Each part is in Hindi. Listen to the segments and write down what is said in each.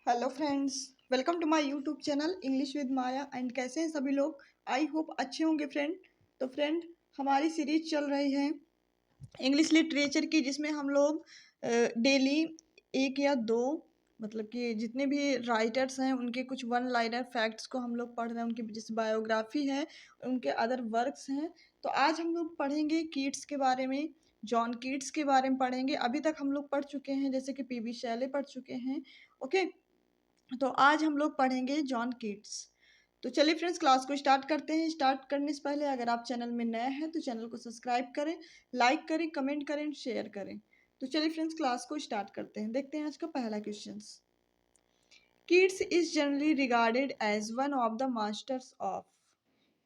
Hello friends, welcome to my YouTube channel English with Maya. And कैसे हैं सभी लोग? आई होप अच्छे होंगे फ्रेंड। तो फ्रेंड, हमारी सीरीज चल रही है इंग्लिश लिटरेचर की, जिसमें हम लोग डेली एक या दो, मतलब कि जितने भी राइटर्स हैं उनके कुछ वन लाइनर फैक्ट्स को हम लोग पढ़ रहे हैं। उनकी जिस बायोग्राफी है, उनके अदर वर्क्स हैं। तो आज हम लोग पढ़ेंगे कीट्स के बारे में, जॉन कीट्स के बारे में पढ़ेंगे। अभी तक हम लोग पढ़ चुके हैं, जैसे कि पीबी शैले पढ़ चुके हैं। ओके, तो आज हम लोग पढ़ेंगे जॉन कीट्स। तो चलिए फ्रेंड्स, क्लास को स्टार्ट करते हैं। स्टार्ट करने से पहले अगर आप चैनल में नए हैं तो चैनल को सब्सक्राइब करें, लाइक करें, कमेंट करें, शेयर करें। तो चलिए फ्रेंड्स, क्लास को स्टार्ट करते हैं। देखते हैं आज का पहला question. Keats is generally regarded as one of the masters of.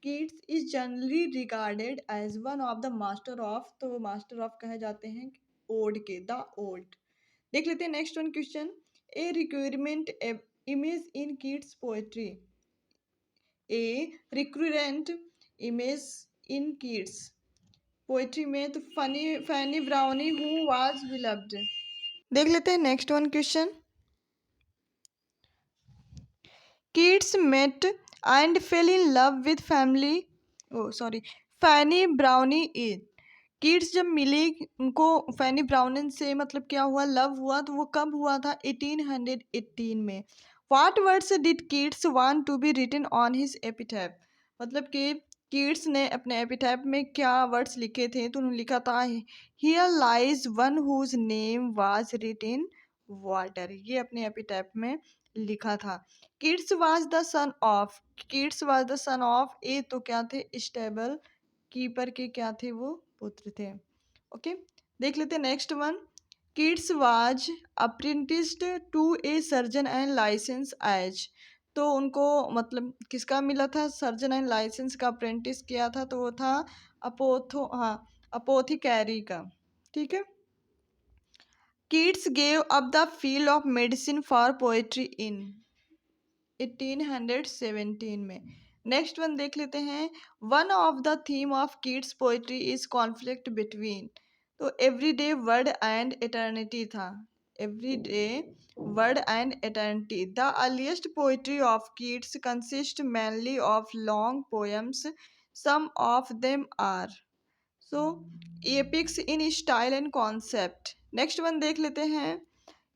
Keats is generally regarded as one of the master of, तो वो मास्टर ऑफ कहे जाते हैं ओड के, द ओड। देख लेते हैं next one question. A requirement image in Keats poetry. A recurrent image in Keats poetry में तो Fanny Brawne who was beloved. देख लेते हैं next one question. Keats met and fell in love with family, oh sorry, Fanny Brawne is. Keats जब मिली उनको फैनी ब्राउनिन से, मतलब क्या हुआ, लव हुआ। तो वो कब हुआ था? 1818 में। What words did Keats want to be written on his epitaph. मतलब कि किड्स ने अपने एपिटैफ में क्या वर्ड्स लिखे थे? तो उन्होंने लिखा था, here lies one whose name was written water. ये अपने एपिटैफ में लिखा था। Keats was the son of, Keats was the son of a, तो क्या थे? स्टेबल कीपर के क्या थे? वो पुत्र थे। ओके, देख लेते हैं next one. Keats was apprenticed to a surgeon and licence age. तो उनको मतलब किसका मिला था? सर्जन एंड लाइसेंस का अप्रेंटिस किया था, तो वो था अपोथिकैरी का। ठीक है। Keats gave up the field of medicine for poetry in 1817 में। नेक्स्ट वन देख लेते हैं। One of the theme of Keats poetry is conflict between, तो एवरीडे वर्ड एंड एटर्निटी था। Everyday word and eternity. The earliest poetry of Keats consist mainly of long poems, some of them are so epics in style and concept. Next one देख लेते हैं।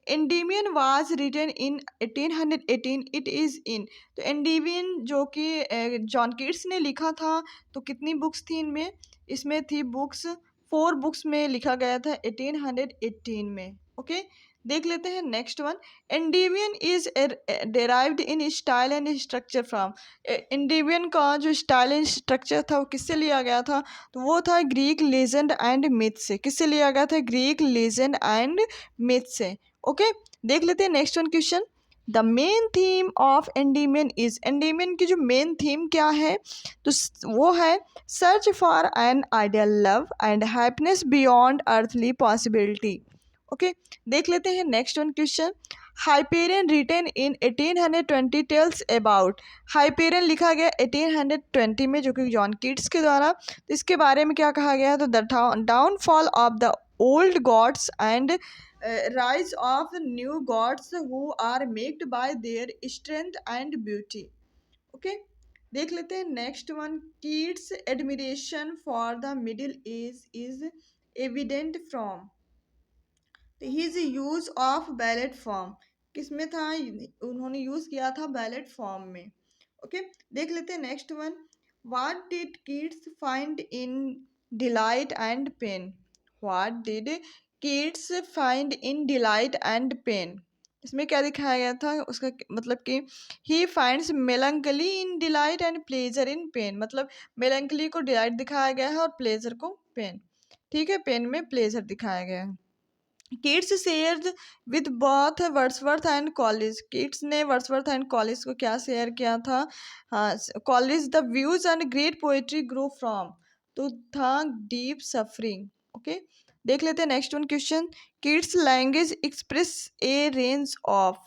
Endymion was written in 1818, it is in. तो एंडीमियन जो कि जॉन कीट्स ने लिखा था, तो कितनी बुक्स थी इनमें? इसमें थी बुक्स, 4 बुक्स में लिखा गया था 1818 में। ओके, देख लेते हैं next one. Endymion is derived in style and structure from. Endymion का जो स्टाइल एंड स्ट्रक्चर था वो किससे लिया गया था? तो वो था ग्रीक लेजेंड एंड मिथ से। किससे लिया गया था? ग्रीक लेजेंड एंड मिथ से। ओके, देख लेते हैं next one question. The main theme of Endymion is. Endymion की जो मेन थीम क्या है? तो वो है search for an ideal love and happiness beyond earthly possibility. Okay, देख लेते हैं next one question. Hyperion written in 1820 tells about. Hyperion लिखा गया 1820 में, जो कि जॉन कीट्स के द्वारा। तो इसके बारे में क्या कहा गया है? तो the downfall of the old gods and rise of new gods who are marked by their strength and beauty. Okay, देख लेते हैं next one. Kids admiration for the middle age is evident from his use of ballot form. किसमें था? उन्होंने यूज किया था बैलेट फॉर्म में। ओके, देख लेते हैं next one. What did Keats find in delight and pain. What did Keats find in delight and pain. इसमें क्या दिखाया गया था? उसका मतलब कि he finds melancholy in delight and pleasure in pain. मतलब मेलंकली को डिलाइट दिखाया गया है और प्लेजर को पेन। ठीक है, पेन में प्लेजर दिखाया गया है। Kids shared with both Wordsworth and college. Kids ने वर्ड्सवर्थ एंड कॉलेज को क्या शेयर किया था? हाँ, college the views and great poetry grow from, तो था डीप सफरिंग। ओके, देख लेते हैं next one question. Kids language express A range of,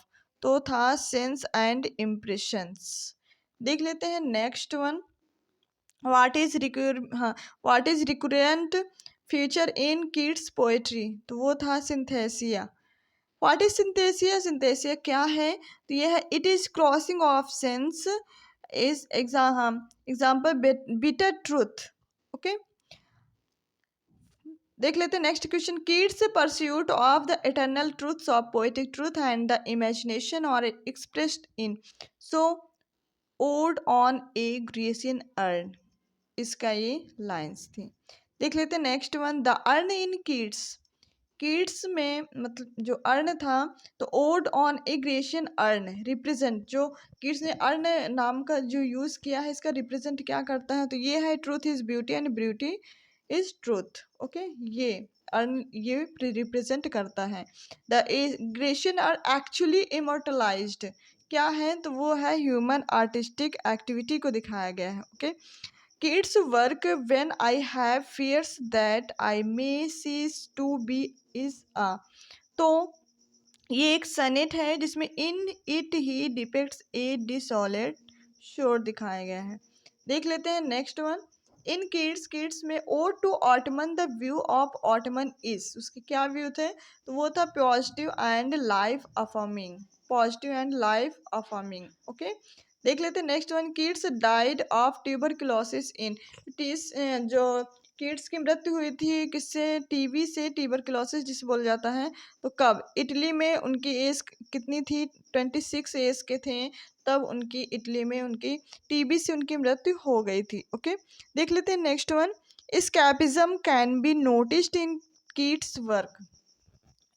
तो था सेंस एंड इम्प्रेशंस। देख लेते हैं next one. What is recurrent feature in kids poetry, तो वो था synaesthesia. What is synaesthesia? Synaesthesia क्या है? तो ये है it is crossing of sense is example bitter truth. Okay, देख लेते हैं next question. Keats pursuit of the eternal truths of poetic truth and the imagination और expressed in so ode on a Grecian urn, इसका ये लाइंस थी। देख लेते हैं next one, the urn in Keats. Keats में मतलब जो अर्न था, तो ode on a Grecian urn represent, जो किड्स ने अर्न नाम का जो यूज़ किया है, इसका रिप्रेजेंट क्या करता है? तो ये है truth is beauty and beauty is truth. Okay, ये अर्न ये रिप्रेजेंट करता है। द ग्रेशियन आर एक्चुअली इमोर्टलाइज्ड, क्या है? तो वो है ह्यूमन आर्टिस्टिक एक्टिविटी को दिखाया गया है। Okay, kids work when I have fears that I may cease to be is a, तो ये एक सनेट है जिसमें इन इट ही डिपेक्ट्स ए डिसऑलर्ड शोर दिखाया गया है। देख लेते हैं next one, in Keats, Keats में ode to autumn the view of autumn is, उसके क्या व्यू थे? तो वो था positive and life affirming, positive and life affirming. Okay, देख लेते हैं next one, Keats died of tuberculosis in, जो किड्स की मृत्यु हुई थी किससे? टीबी से, ट्यूबरकुलोसिस जिसे बोला जाता है। तो कब? इटली में उनकी एज कितनी थी? 26 एज के थे तब उनकी इटली में उनकी टीबी से उनकी मृत्यु हो गई थी। ओके, देख लेते हैं next one, escapism can be noticed in Keats work,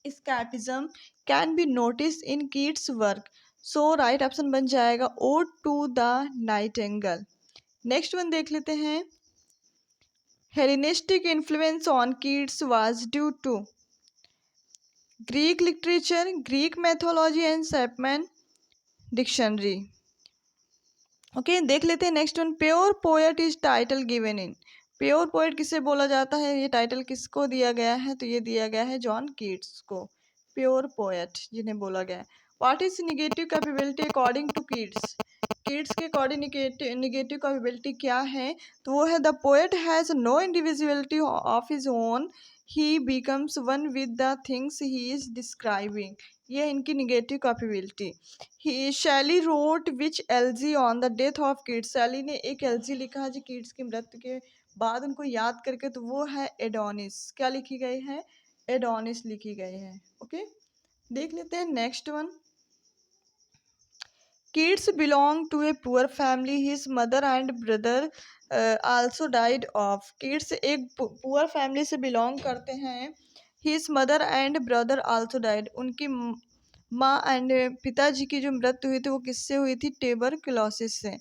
escapism can be notice in Keats work, so right option बन जाएगा ode to the nightingale. Next one देख लेते हैं, Hellenistic influence on Keats was due to Greek literature, Greek mythology and Chapman dictionary. Okay, देख लेते हैं next one, pure poet is title given in, pure poet किसे बोला जाता है? ये टाइटल किसको दिया गया है? तो ये दिया गया है जॉन कीट्स को, प्योर पोएट जिन्हें बोला गया है। What is negative capability according to Keats? Keats के अकॉर्डिंग निगेटिव कैपेबिलिटी क्या है? तो वो है the poet has no individuality of his own, he becomes one with the things he is describing, ये इनकी negative capability. He Shelley wrote which elegy on the death of Keats, Shelley ने एक एलजी लिखा है जो किड्स की मृत्यु के बाद उनको याद करके, तो वो है एडोनिस, क्या लिखी गई है? एडोनिस लिखी गई है। ओके, देख लेते हैं next one, Keats belong to a poor family, his mother and brother also died of, Keats एक पुअर फैमिली से बिलोंग करते हैं, his mother and brother also died, उनकी माँ एंड पिताजी की जो मृत्यु हुई थी वो किससे हुई थी? ट्यूबरकुलोसिस से।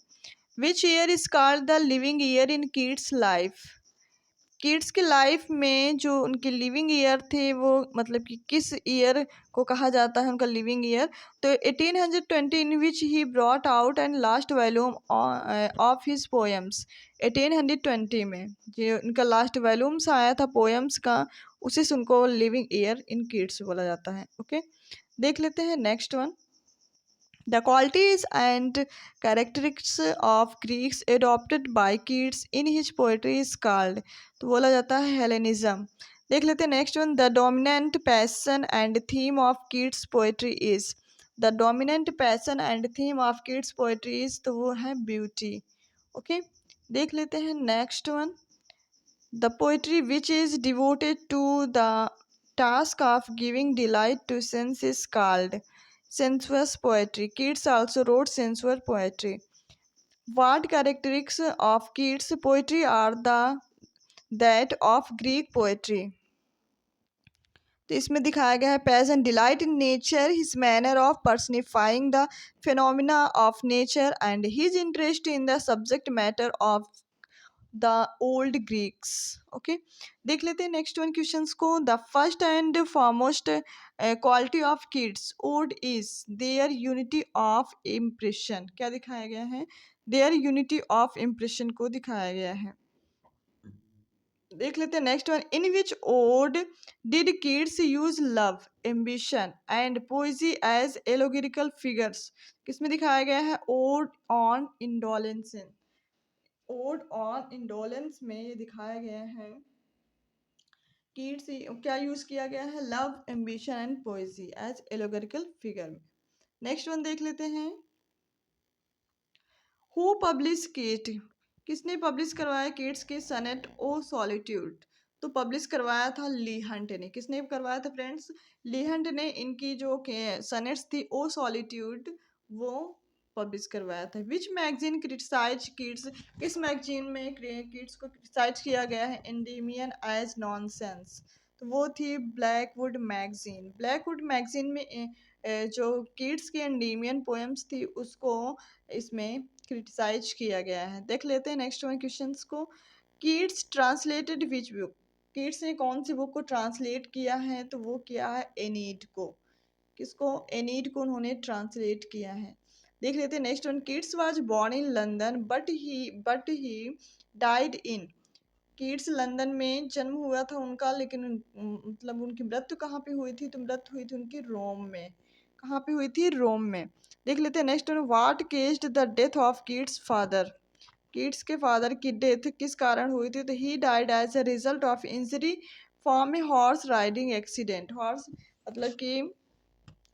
Which year is called the living year in kids life, kids की लाइफ में जो उनके लिविंग ईयर थे वो मतलब कि किस ईयर को कहा जाता है उनका लिविंग ईयर? तो 1820 in which he brought out and last volume of his poems, 1820 में जो उनका लास्ट वॉल्यूम्स आया था पोएम्स का, उसी से उनको लिविंग ईयर इन किड्स बोला जाता है। ओके, देख लेते हैं next one, the qualities and characteristics of Greeks adopted by Keats in his poetry is called, तो बोला जाता है हेलेनिज्म। देख लेते हैं next one, the dominant passion and theme of Keats poetry is, the dominant passion and theme of Keats poetry is, तो वो है ब्यूटी। ओके, देख लेते हैं next one, the poetry which is devoted to the task of giving delight to sense is called sensuous poetry. Keats also wrote sensuous poetry. What characteristics of Keats' poetry are the that of Greek poetry? तो इसमें दिखाया गया है passion, delight in nature, his manner of personifying the phenomena of nature and his interest in the subject matter of the old Greeks. Okay, देख लेते हैं नेक्स्ट वन क्वेश्चंस को, the first and foremost quality of Keats ode is their unity of impression, क्या दिखाया गया है? देयर यूनिटी ऑफ इम्प्रेशन को दिखाया गया है। देख लेते हैं next one, in which ode did Keats use love, ambition and poesy as allegorical figures, किसमें दिखाया गया है? Ode on indolence, ode on indolence में ये दिखाया गया है किड्स क्या यूज किया गया है? Love, ambition and poesy as allegorical figure में। नेक्स्ट वन देख लेते हैं। हु पब्लिश किट, किसने पब्लिश करवाया किट्स के सनेट ओ सॉलिट्यूड? तो पब्लिश करवाया था ली हंट ने। किसने करवाया था फ्रेंड्स? ली हंट ने इनकी जो सनेट्स थी ओ सॉलिट्यूड वो पब्लिश करवाया था। विच मैगजीन क्रिटिसाइज किड्स, किस मैगजीन में किड्स को क्रिटिसाइज किया गया है एंडीमियन एज नॉनसेंस? तो वो थी ब्लैकवुड मैगजीन। ब्लैकवुड मैगजीन में जो किड्स की एंडीमियन पोएम्स थी उसको इसमें क्रिटिसाइज किया गया है। देख लेते हैं नेक्स्ट वन क्वेश्चंस को। Kids translated which book, kids ने कौन सी बुक को ट्रांसलेट किया है? तो वो किया है एनीड को। किसको? एनीड को उन्होंने ट्रांसलेट किया है। देख लेते हैं next one. Keats was born in London but he died in, kids London में जन्म हुआ था उनका, लेकिन मतलब उनकी मृत्यु कहाँ पे हुई थी? तो मृत्यु हुई थी उनकी रोम में। कहाँ पे हुई थी? रोम में। देख लेते हैं next one. What caused the death of Keats father, Keats के फादर की डेथ किस कारण हुई थी? तो he died as a result of injury from a horse riding accident. Horse मतलब कि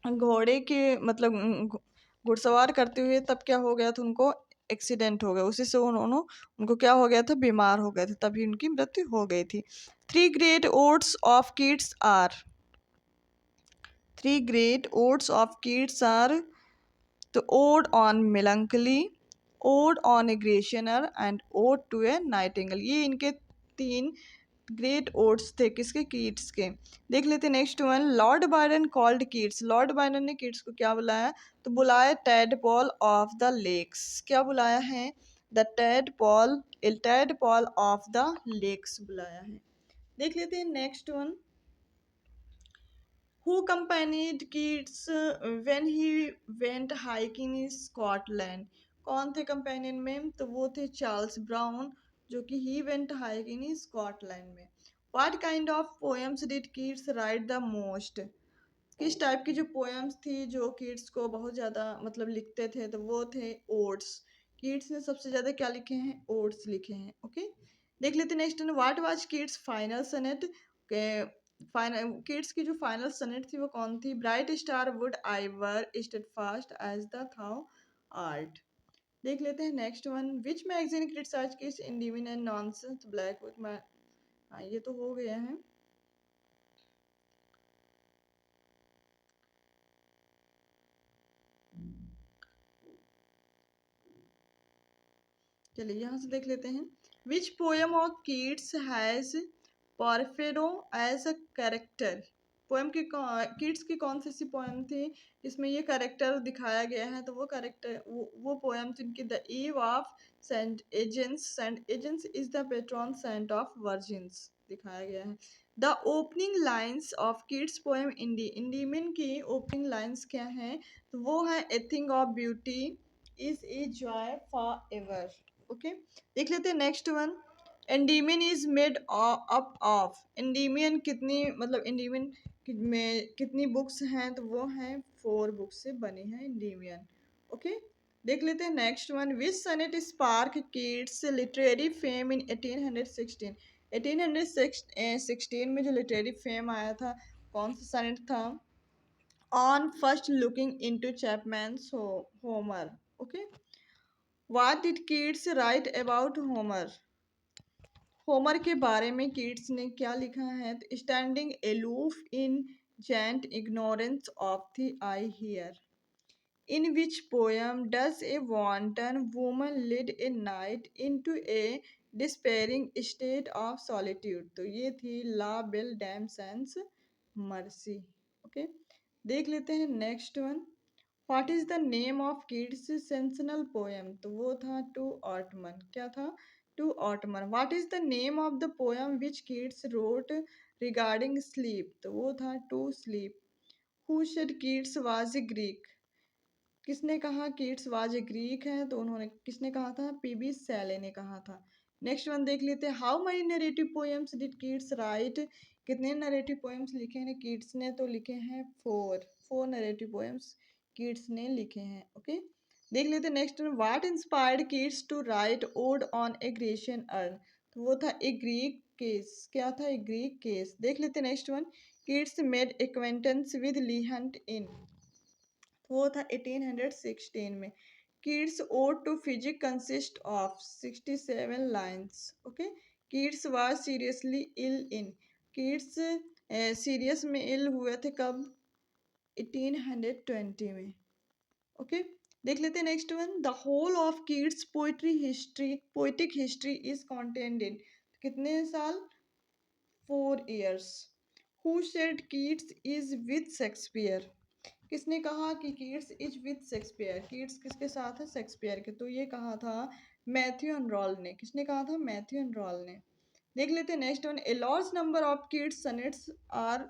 घोड़े के मतलब घुड़सवार करते हुए तब क्या हो गया था उनको? एक्सीडेंट हो गया, उसी से उन्होंने उनको क्या हो गया था? बीमार हो गए थे, तभी उनकी मृत्यु हो गई थी। Three great odes of Keats are, three great odes of Keats are, तो ode on melancholy, ode on a Grecian urn and ode to a nightingale, ये इनके तीन ग्रेट ओड्स थे। किसके? किड्स के। देख लेते next one. Lord Byron called kids, Lord Byron ने किड्स को क्या बुलाया? तो बुलाया टैडपॉल ऑफ द लेक्स। क्या बुलाया है? द टैडपॉल, टैडपॉल ऑफ द लेक्स बुलाया है। देख लेते हैं next one. Who accompanied Keats when he went hiking in Scotland? कौन थे कंपेनियन में? तो वो थे चार्ल्स ब्राउन, जो कि he went hiking in Scotland में। What kind of poems did Keats write the most? किस टाइप की जो पोएम्स थी जो किड्स को बहुत ज़्यादा मतलब लिखते थे? तो वो थे ओड्स। किड्स ने सबसे ज़्यादा क्या लिखे हैं? ओड्स लिखे हैं। ओके, देख लेते next. What was Keats final sonnet, final Keats की जो फाइनल सनेट थी वो कौन थी? Bright star would I were steadfast as the thou art. देख लेते हैं next one. Which magazine criticise Keats Endymion and nonsense black book में? हाँ, ये तो हो गया है। चलिए यहाँ से देख लेते हैं। Which poem of Keats has Porphyro as a character? Poem की कीट्स की कौन सी सी पोएम थी इसमें ये कैरेक्टर दिखाया गया है? तो वो कैरेक्टर वो पोएम थी इनकी the ewe of Saint Agnes, Saint Agnes is the patron saint of virgins दिखाया गया है। The opening lines of Keats poem इंडी, इंडीमिन की ओपनिंग लाइन्स क्या हैं? तो वो है a thing of beauty is a joy for ever. Okay, देख लेते हैं next one. Endymion is made up of, Endymion कितनी मतलब एंडीमियन में कितनी बुक्स हैं? तो वो हैं 4 बुक्स से बनी है एंडीमियन। ओके, देख लेते हैं next one. Which sonnet spark Keats literary fame in 1816? 1816 में जो लिटरेरी फेम आया था कौन सा सनेट था? On first looking into Chapman's Homer. Okay, what did Keats write about Homer? Homer के बारे में किड्स ने क्या लिखा है? तो standing aloof in giant ignorance of the I here. In which poem does a wanton woman lead a knight into a despairing state of solitude? तो ये थी La Belle Dame sans Merci. Okay, देख लेते हैं next one. What is the name of Keats sensual poem? तो वो था टू ऑटमन। क्या था? To autumn. What is the name of the poem which Keats wrote regarding sleep? तो वो था to sleep. Who said Keats was a Greek? किसने कहा किड्स वाज ए ग्रीक है? तो उन्होंने किसने कहा था? पीबी सैले ने कहा था। नेक्स्ट वन देख लेते हैं। How many narrative poems did Keats right? कितने नरेटिव पोएम्स लिखे हैं किड्स ने? तो लिखे हैं 4, 4 नरेटिव पोएम्स किड्स ने लिखे हैं। ओके, देख लेते हैं next one. What inspired Keats to write ode on a Grecian urn? तो वो था ए ग्रीक केस, क्या था? A Greek vase. देख लेते next one. Keats made acquaintance with Leigh Hunt in, वो था 1816 में। किड्स ओड टू फिजिक consist of 67 lines. Okay. Keats was seriously ill in, Keats serious में इल हुए थे कब? 1820 में। ओके। देख लेते हैं next one. The whole of Keats poetry history, poetic history is contained in, कितने साल? 4 years। Who said Keats is with Shakespeare, किसने कहा कि Keats is with Shakespeare? Keats किसके साथ है? शेक्सपियर के। तो ये कहा था मैथ्यू एनरॉल ने। किसने कहा था? मैथ्यू एनरॉल ने। देख लेते हैं next one. A large number of Keats sonnets are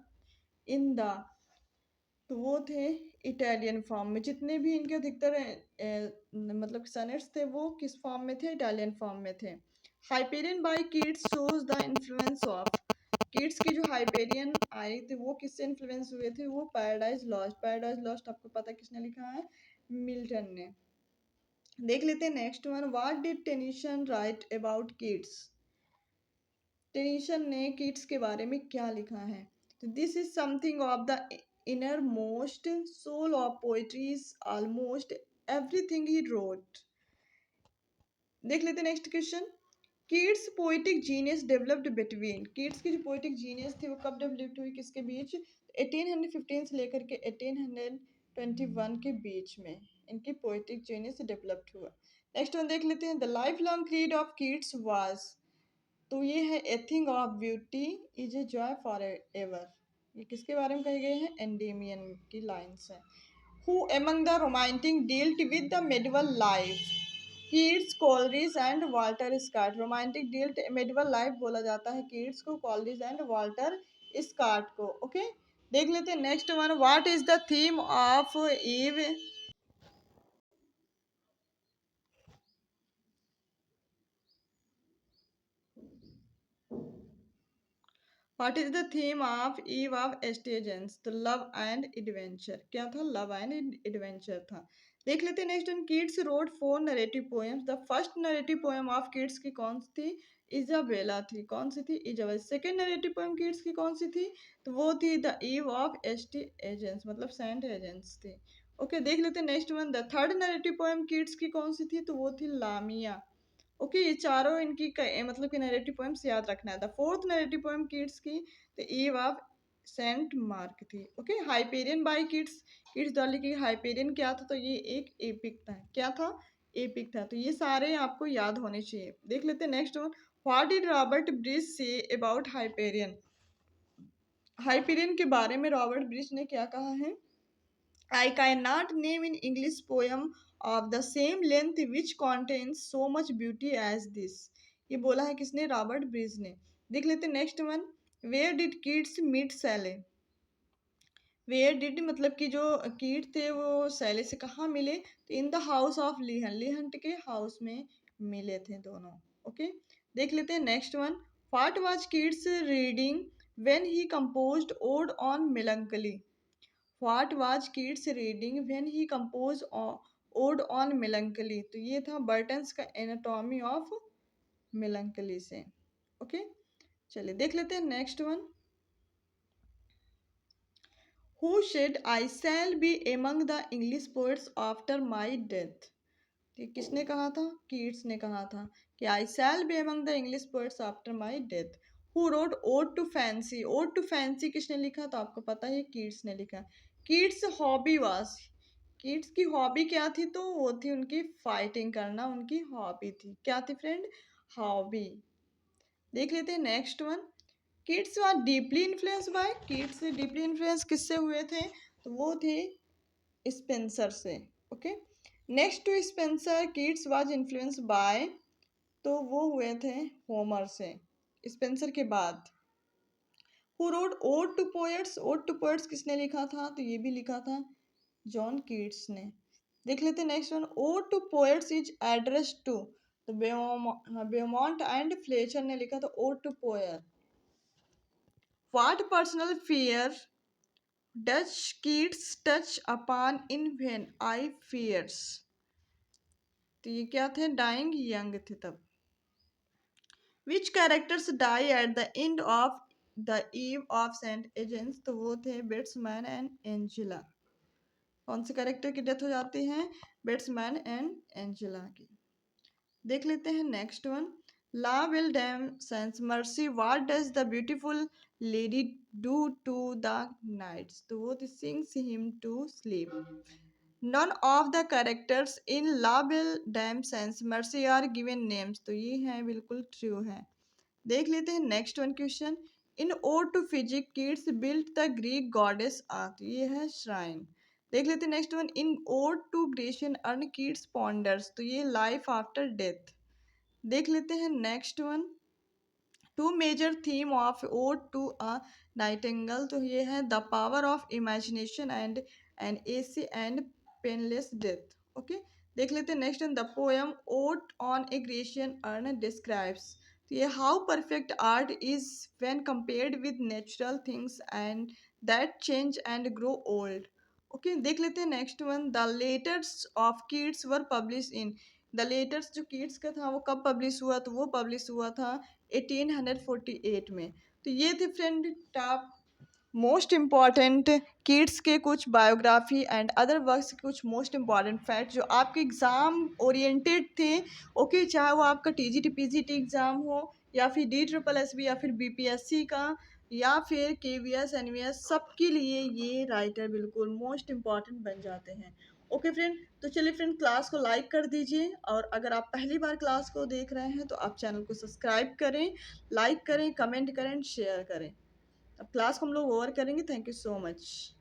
in the, तो वो थे इटालियन फॉर्म में। जितने भी इनके अधिकतर मतलब सनेट्स थे वो किस फॉर्म में थे? इटालियन फॉर्म में थे। Hyperion by Keats shows the influence of, Keats की जो हाइपेरियन आई थी वो किससे इन्फ्लुएंस हुए थे? वो पैराडाइज लॉस्ट। पैराडाइज लॉस्ट आपको पता है किसने लिखा है? मिल्टन ने। देख लेते हैं next one. What did Tennyson write about Keats, Tennyson ने किड्स के बारे में क्या लिखा है? तो this is something of the inner most soul of poetry is almost everything he wrote. देख लेते हैं next question. Keats poetic genius developed between, Keats की जो पोएटिक जीनियस थी वो कब डेवलप हुई? किसके बीच? 1815 से लेकर के 1821 के बीच में इनकी पोएटिक जीनियस डेवलप्ड हुआ। नेक्स्ट वन देख लेते हैं। The life long creed of Keats was, तो ये है a thing of beauty is a joy for ever, ये किसके बारे में कहे गए हैं? एंडेमियन की लाइन्स हैं। Who among the romantic dealt with the medieval life, Keats, Coleridge and Walter Scott. Romantic dealt medieval life बोला जाता है कीट्स को, कोलरिज एंड वाल्टर स्कॉट को। ओके। देख लेते हैं next one. What is the theme of Eve, what is the theme of Eve of Saint Agnes? तो लव एंड एडवेंचर। क्या था? लव एंड एडवेंचर था। देख लेते हैं next one. Keats wrote 4 narrative poems. The first narrative poem of Keats की कौन सी थी? इजाबेला थी। कौन सी थी? Isabella. Second narrative poem Keats की कौन सी थी? तो वो थी the ewe of St Agnes, मतलब सेंट एजेंस थी। ओके। देख लेते हैं next one. The third narrative poem Keats की कौन सी थी? तो वो थी लामिया। ओके। ये चारों इनकी मतलब कि नैरेटिव पोएम्स याद रखना है। The fourth narrative poem Keats की the ewe of Saint Mark थी। Okay. Hyperion by Keats, Keats द्वारा लिखी हाइपेरियन क्या था? तो ये एक एपिक था। क्या था? एपिक था। तो ये सारे आपको याद होने चाहिए। देख लेते हैं next one. What did Robert bridge say about Hyperion, Hyperion के बारे में रॉबर्ट ब्रिज ने क्या कहा है? I cannot name in English poem of the same length which contains so much beauty as this। ये बोला है किसने? रॉबर्ट ब्रिज ने। देख लेते हैं next one. Where did Keats meet Shelley, where did मतलब कि जो कीट थे वो सैले से कहाँ मिले? तो इन द हाउस ऑफ लीहन, लीहंट के हाउस में मिले थे दोनों। ओके। देख लेते हैं next one. What was Keats reading when he composed ode on melancholy, what was Keats reading when he compose ode on melancholy? तो ये था बर्टन्स का एनाटॉमी ऑफ मेलंकली से। ओके। चलिए देख लेते हैं next one. Who said I shall be among the English poets after my death, ये किसने कहा था? कीट्स ने कहा था कि I shall be among the English poets after my death. Who wrote ode to fancy, ode to fancy किसने लिखा? तो आपको पता है कीट्स ने लिखा। कीट्स हॉबी वाज, किड्स की हॉबी क्या थी? तो वो थी उनकी फाइटिंग करना, उनकी हॉबी थी। क्या थी फ्रेंड? हॉबी। देख लेते हैं next one. Keats were deeply influenced by, Keats deeply influenced किससे हुए थे? तो वो थे स्पेंसर से। Okay. Next to Spenser Keats was influenced by, तो वो हुए थे होमर से। स्पेंसर के बाद who wrote ode to poets, ode to poets किसने लिखा था? तो ये भी लिखा था जॉन कीट्स ने। देख लेते हैं next one. Ode to poets is address to, तो बेमोंट एंड फ्लेचर ने लिखा था ode to poet. What personal fear does Keats touch upon in when I fears, तो ये क्या थे? डाइंग यंग थे तब। Which characters die at the end of the ewe of Saint Agnes, तो वो थे बेट्समैन एंड एंजेला। कौन से कैरेक्टर की डेथ हो जाती है? बेट्समैन एंड एंजेला की। देख लेते हैं next one. La belle dame sans merci what does the beautiful lady do to the knights, तो वो sings him to sleep. None of the characters in la belle dame sans merci are given names, तो ये है बिल्कुल ट्रू है। देख लेते हैं next one question. In ode to फिजिक Keats built the Greek goddess art, ये है श्राइन। देख लेते हैं next one. In ode to Grecian urn Keats ponders, तो ये लाइफ आफ्टर डेथ। देख लेते हैं next one. Two major theme of ode to a nightingale, तो ये है the power of imagination and an easy and painless death. Okay, देख लेते हैं next one. The poem ode on a Grecian urn describes, तो ये how perfect art is when compared with natural things and that change and grow old. Okay, देख लेते हैं next one. The letters of kids were publish in, the letters जो किड्स का था वो कब पब्लिश हुआ, तो वो पब्लिश हुआ था 1848 में। तो ये थे friend top most important kids के कुछ बायोग्राफी एंड अदर वर्क्स के कुछ मोस्ट इम्पॉर्टेंट फैक्ट जो आपके एग्ज़ाम ओरिएंटेड थे। ओके, चाहे वो आपका टीजीटी पीजीटी एग्ज़ाम हो या फिर DSSB या फिर बीपीएससी का या फिर केवीएस एनवीएस, सबके लिए ये राइटर बिल्कुल मोस्ट इम्पॉर्टेंट बन जाते हैं। ओके फ्रेंड, तो चलिए फ्रेंड क्लास को लाइक कर दीजिए, और अगर आप पहली बार क्लास को देख रहे हैं तो आप चैनल को सब्सक्राइब करें, लाइक करें, कमेंट करें, शेयर करें। अब क्लास को हम लोग ओवर करेंगे। Thank you so much.